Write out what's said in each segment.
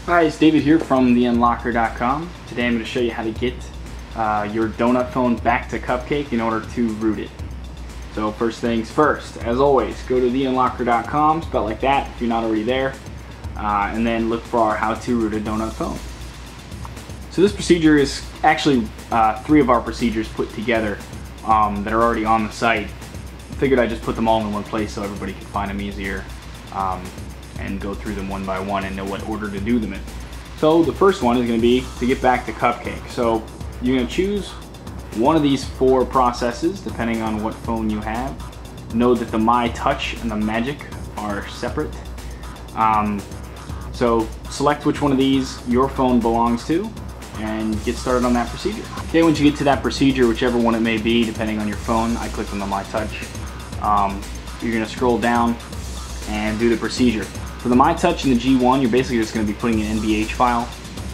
Hi, it's David here from theunlocker.com. Today I'm going to show you how to get your Donut phone back to Cupcake in order to root it. So first things first, as always, go to theunlocker.com, spelled like that if you're not already there, and then look for our how to root a Donut phone. So this procedure is actually 3 of our procedures put together that are already on the site. I figured I'd just put them all in one place so everybody can find them easier. And go through them one by one and know what order to do them in. So the first one is going to be to get back to Cupcake. So you're going to choose one of these 4 processes depending on what phone you have. Know that the My Touch and the Magic are separate. So select which one of these your phone belongs to and get started on that procedure. Okay, once you get to that procedure, whichever one it may be depending on your phone, I clicked on the My Touch. You're going to scroll down and do the procedure. For the My Touch and the G1, you're basically just going to be putting an NVH file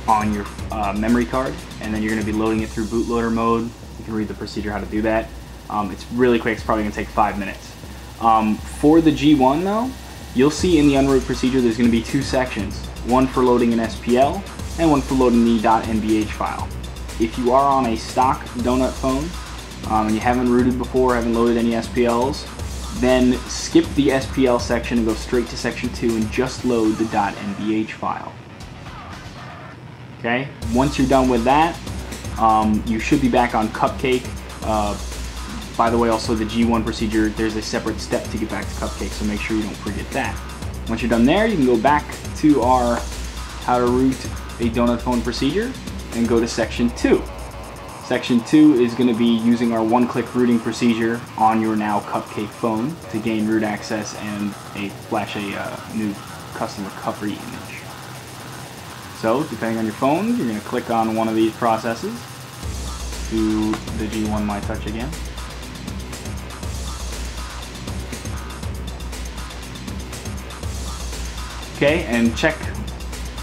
on your memory card, and then you're going to be loading it through bootloader mode. You can read the procedure how to do that. It's really quick, it's probably going to take 5 minutes. For the G1 though, you'll see in the unroot procedure there's going to be 2 sections, one for loading an SPL and one for loading the .nvh file. If you are on a stock Donut phone and you haven't rooted before, haven't loaded any SPLs, then skip the SPL section and go straight to section 2 and just load the .nvh file. Okay, once you're done with that, you should be back on Cupcake. By the way, also the G1 procedure, there's a separate step to get back to Cupcake, so make sure you don't forget that. Once you're done there, you can go back to our how to root a Donut phone procedure and go to section 2. Section 2 is going to be using our one-click rooting procedure on your now Cupcake phone to gain root access and flash a new custom recovery image. So, depending on your phone, you're going to click on one of these processes. Do the G1 My Touch again. Okay, and check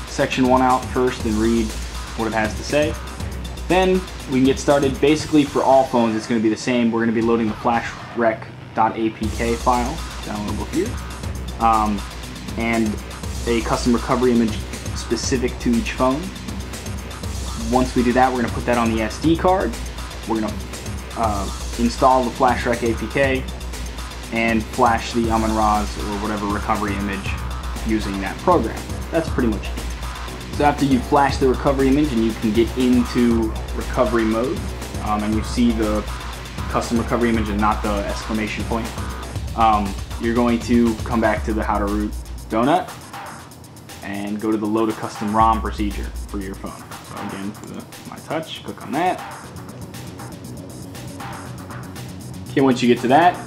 section 1 out first and read what it has to say. Then we can get started. Basically for all phones it's going to be the same. We're going to be loading the FlashRec.apk file, downloadable here, and a custom recovery image specific to each phone. Once we do that, we're going to put that on the SD card. We're going to install the FlashRec APK and flash the Aman-Ra's or whatever recovery image using that program. That's pretty much it. So after you flash the recovery image and you can get into recovery mode, and you see the custom recovery image and not the exclamation point, you're going to come back to the how to root Donut and go to the load a custom ROM procedure for your phone. So again, for the My Touch, click on that. Okay, once you get to that,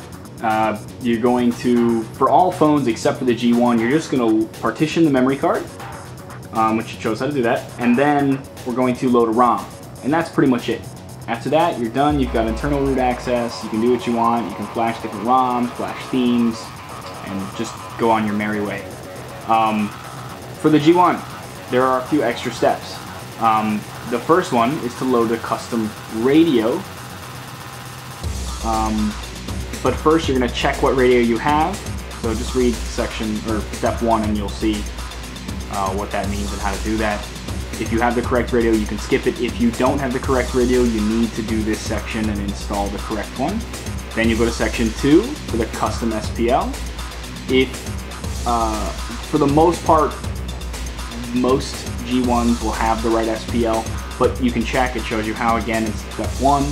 you're going to, for all phones except for the G1, you're just going to partition the memory card, which you chose how to do that, and then we're going to load a ROM, and that's pretty much it. After that, you're done. You've got internal root access. You can do what you want. You can flash different ROMs, flash themes, and just go on your merry way. For the G1, there are a few extra steps. The first one is to load a custom radio. But first, you're going to check what radio you have. So just read section or step 1, and you'll see what that means and how to do that. If you have the correct radio, you can skip it. If you don't have the correct radio, you need to do this section and install the correct one. Then you go to section 2 for the custom SPL. If, for the most part, most G1s will have the right SPL, but you can check. It shows you how. Again, it's step 1.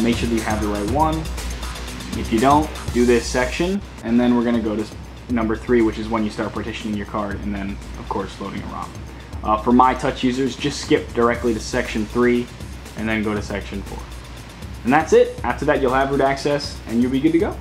Make sure that you have the right one. If you don't, do this section, and then we're going to go to number 3, which is when you start partitioning your card, and then of course loading a ROM. For My Touch users, just skip directly to section 3 and then go to section 4. And that's it. After that, you'll have root access and you'll be good to go.